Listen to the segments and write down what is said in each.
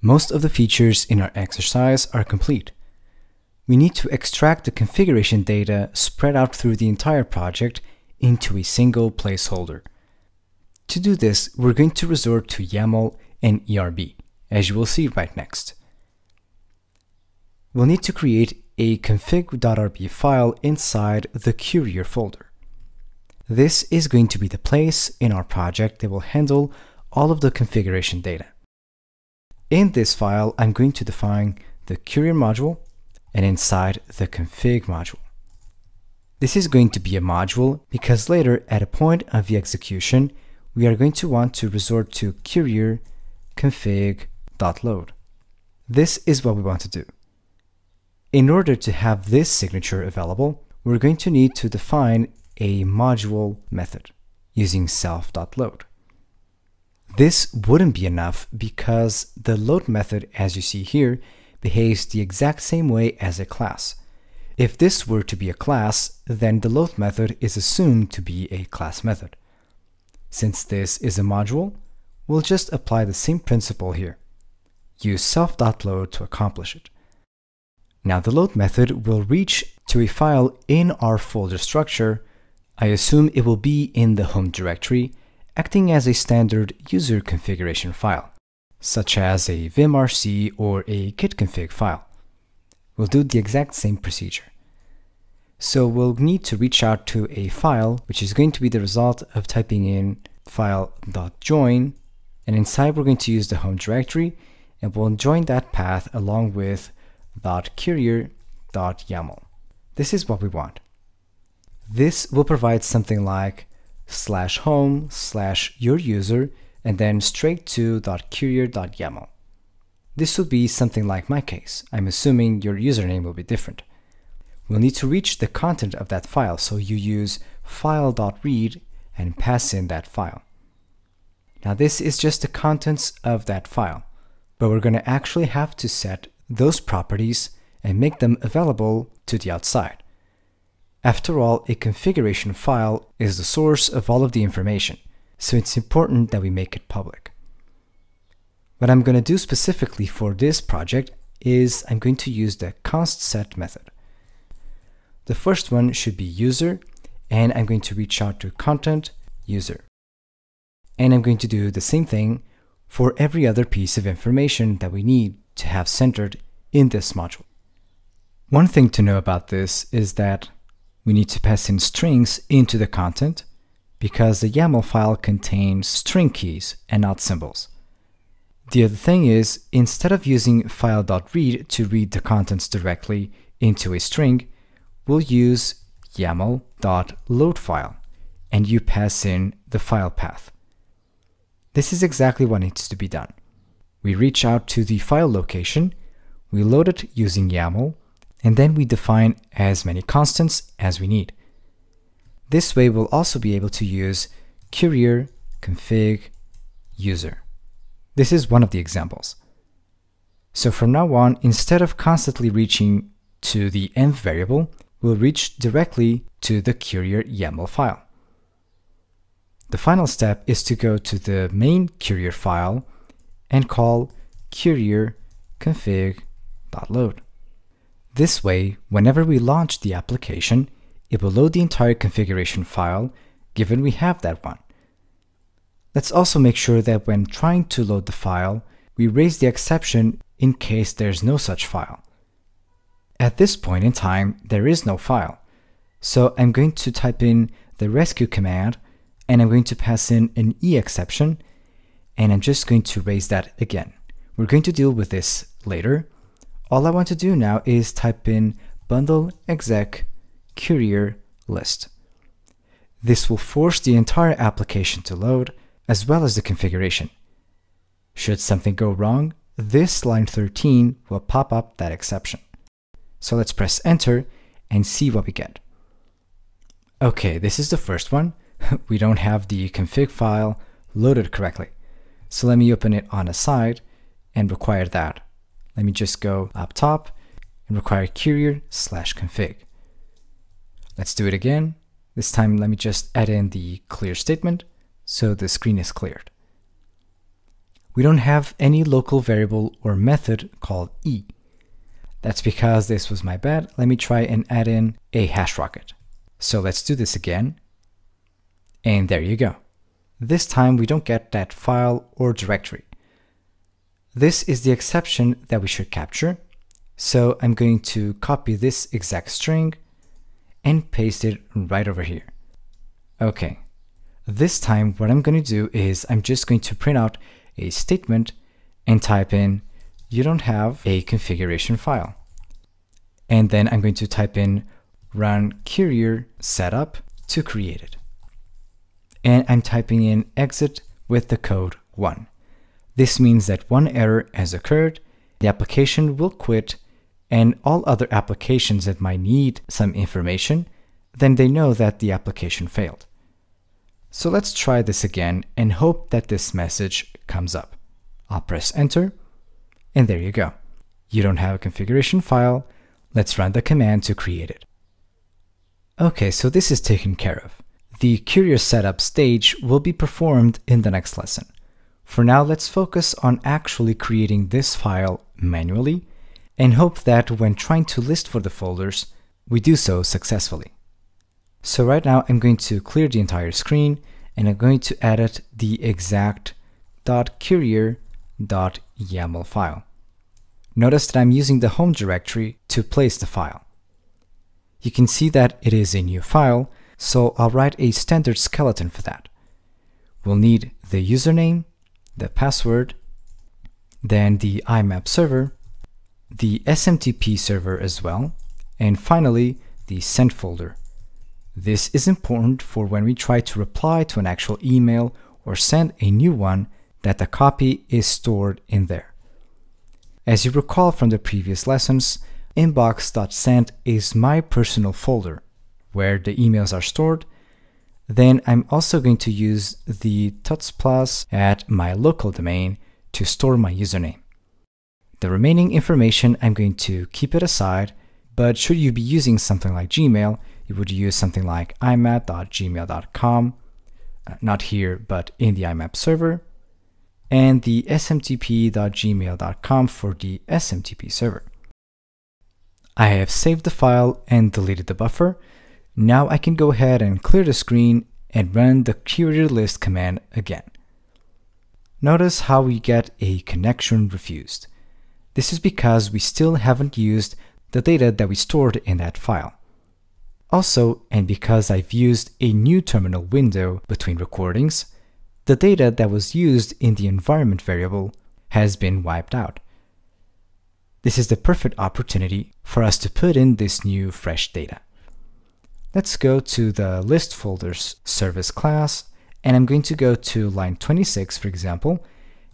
Most of the features in our exercise are complete. We need to extract the configuration data spread out through the entire project into a single placeholder. To do this, we're going to resort to YAML and ERB, as you will see right next. We'll need to create a config.rb file inside the Courier folder. This is going to be the place in our project that will handle all of the configuration data. In this file, I'm going to define the Courier module and inside the config module. This is going to be a module because later at a point of the execution, we are going to want to resort to courier config.load. This is what we want to do. In order to have this signature available, we're going to need to define a module method using self.load. This wouldn't be enough because the load method, as you see here, behaves the exact same way as a class. If this were to be a class, then the load method is assumed to be a class method. Since this is a module, we'll just apply the same principle here. Use self.load to accomplish it. Now the load method will reach to a file in our folder structure. I assume it will be in the home directory, acting as a standard user configuration file, such as a vimrc or a kitconfig file. We'll do the exact same procedure. So we'll need to reach out to a file, which is going to be the result of typing in file.join, and inside we're going to use the home directory, and we'll join that path along with .courier.yaml. This is what we want. This will provide something like /home/your-user and then straight to .courier.yaml. This would be something like my case. I'm assuming your username will be different. We'll need to reach the content of that file, so you use file.read and pass in that file. Now this is just the contents of that file, but we're going to actually have to set those properties and make them available to the outside. After all, a configuration file is the source of all of the information, so it's important that we make it public. What I'm going to do specifically for this project is I'm going to use the const_set method. The first one should be user, and I'm going to reach out to content user. And I'm going to do the same thing for every other piece of information that we need to have centered in this module. One thing to know about this is that we need to pass in strings into the content because the YAML file contains string keys and not symbols. The other thing is, instead of using file.read to read the contents directly into a string, we'll use YAML.loadFile, and you pass in the file path. This is exactly what needs to be done. We reach out to the file location, we load it using YAML, and then we define as many constants as we need. This way we'll also be able to use courier config user. This is one of the examples. So from now on, instead of constantly reaching to the env variable, we'll reach directly to the courier YAML file. The final step is to go to the main courier file and call courier config.load. This way, whenever we launch the application, it will load the entire configuration file, given we have that one. Let's also make sure that when trying to load the file, we raise the exception in case there's no such file. At this point in time, there is no file. So I'm going to type in the rescue command, and I'm going to pass in an E exception, and I'm just going to raise that again. We're going to deal with this later. All I want to do now is type in bundle exec courier list. This will force the entire application to load, as well as the configuration. Should something go wrong, this line 13 will pop up that exception. So let's press enter and see what we get. Okay, this is the first one. We don't have the config file loaded correctly. So let me open it on a side and require that. Let me just go up top and require courier/config. Let's do it again. This time, let me just add in the clear statement so the screen is cleared. we don't have any local variable or method called e. That's because this was my bad. Let me try and add in a hash rocket. So let's do this again. And there you go. This time we don't get that file or directory. This is the exception that we should capture. So I'm going to copy this exact string and paste it right over here. Okay. This time what I'm going to do is I'm just going to print out a statement and type in you don't have a configuration file. And then I'm going to type in run courier setup to create it. And I'm typing in exit with the code 1. This means that one error has occurred, the application will quit, and all other applications that might need some information, then they know that the application failed. So let's try this again and hope that this message comes up. I'll press enter, and there you go. You don't have a configuration file. Let's run the command to create it. Okay, so this is taken care of. The courier setup stage will be performed in the next lesson. For now, let's focus on actually creating this file manually and hope that when trying to list for the folders, we do so successfully. So right now I'm going to clear the entire screen and I'm going to edit the exact .courier.yaml file. Notice that I'm using the home directory to place the file. You can see that it is a new file, so I'll write a standard skeleton for that. We'll need the username, the password, then the IMAP server, the SMTP server as well, and finally the sent folder. This is important for when we try to reply to an actual email or send a new one, that the copy is stored in there. As you recall from the previous lessons, inbox.send is my personal folder where the emails are stored. Then I'm also going to use the tuts+ at my local domain to store my username. The remaining information I'm going to keep it aside, but should you be using something like Gmail, you would use something like imap.gmail.com, not here, but in the IMAP server, and the smtp.gmail.com for the SMTP server. I have saved the file and deleted the buffer. Now I can go ahead and clear the screen and run the courier list command again. Notice how we get a connection refused. This is because we still haven't used the data that we stored in that file. Also, and because I've used a new terminal window between recordings, the data that was used in the environment variable has been wiped out. This is the perfect opportunity for us to put in this new fresh data. Let's go to the list folders service class, and I'm going to go to line 26, for example,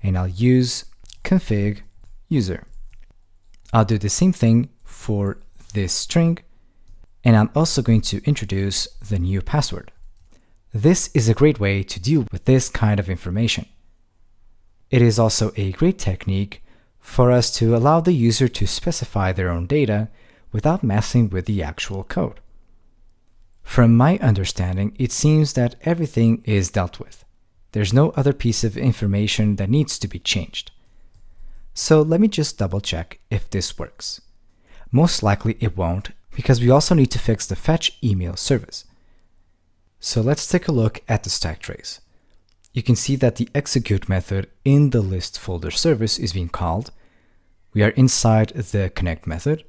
and I'll use config user. I'll do the same thing for this string, and I'm also going to introduce the new password. This is a great way to deal with this kind of information. It is also a great technique for us to allow the user to specify their own data without messing with the actual code. From my understanding, it seems that everything is dealt with. There's no other piece of information that needs to be changed. So let me just double check if this works. Most likely it won't, because we also need to fix the fetch email service. So let's take a look at the stack trace. You can see that the execute method in the list folder service is being called. We are inside the connect method,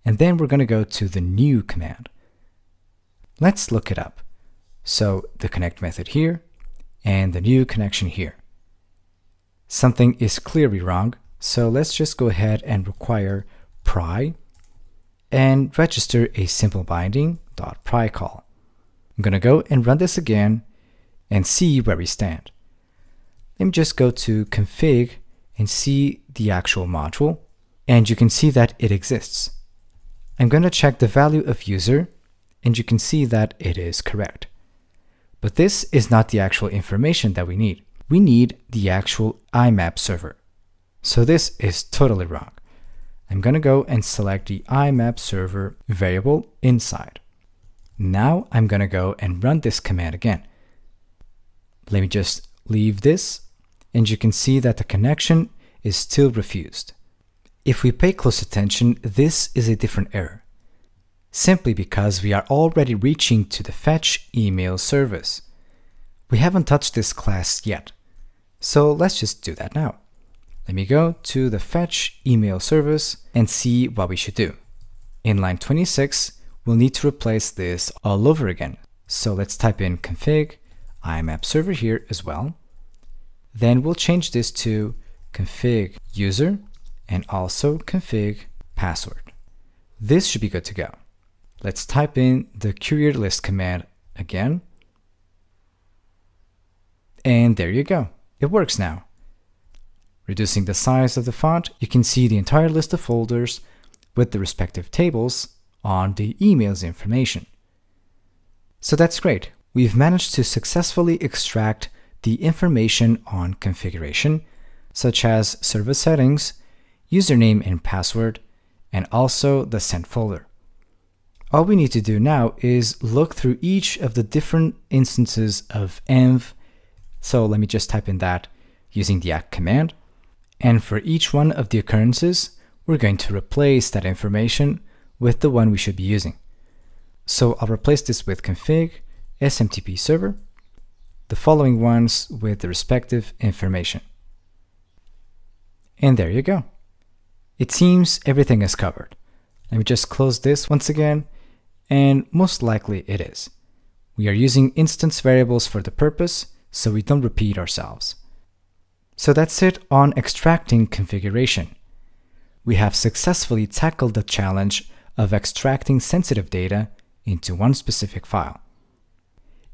and then we're going to go to the new command. Let's look it up. So the connect method here and the new connection here. Something is clearly wrong, so let's just go ahead and require pry and register a simple binding.pry call. I'm going to go and run this again and see where we stand. Let me just go to config and see the actual module, and you can see that it exists. I'm going to check the value of user, and you can see that it is correct. But this is not the actual information that we need. We need the actual IMAP server. So this is totally wrong. I'm going to go and select the IMAP server variable inside. Now I'm going to go and run this command again. Let me just leave this and you can see that the connection is still refused. If we pay close attention, this is a different error, simply because we are already reaching to the fetch email service. We haven't touched this class yet, so let's just do that now. Let me go to the fetch email service and see what we should do. In line 26, we'll need to replace this all over again. So let's type in config IMAP server here as well. Then we'll change this to config user and also config password. This should be good to go. Let's type in the courier list command again. And there you go. It works now. Reducing the size of the font, you can see the entire list of folders with the respective tables on the email's information. So that's great. We've managed to successfully extract the information on configuration, such as server settings, username and password, and also the sent folder. All we need to do now is look through each of the different instances of env. So let me just type in that using the act command. And for each one of the occurrences, we're going to replace that information with the one we should be using. So I'll replace this with config SMTP server, the following ones with the respective information. And there you go. It seems everything is covered. Let me just close this once again, and most likely it is. We are using instance variables for the purpose, so we don't repeat ourselves. So that's it on extracting configuration. We have successfully tackled the challenge of extracting sensitive data into one specific file.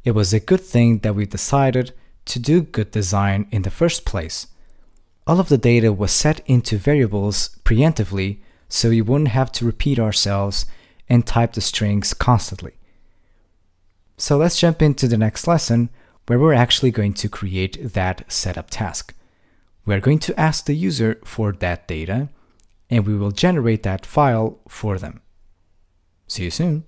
It was a good thing that we decided to do good design in the first place. All of the data was set into variables preemptively, so we wouldn't have to repeat ourselves and type the strings constantly. So let's jump into the next lesson, where we're actually going to create that setup task. We're going to ask the user for that data, and we will generate that file for them. See you soon.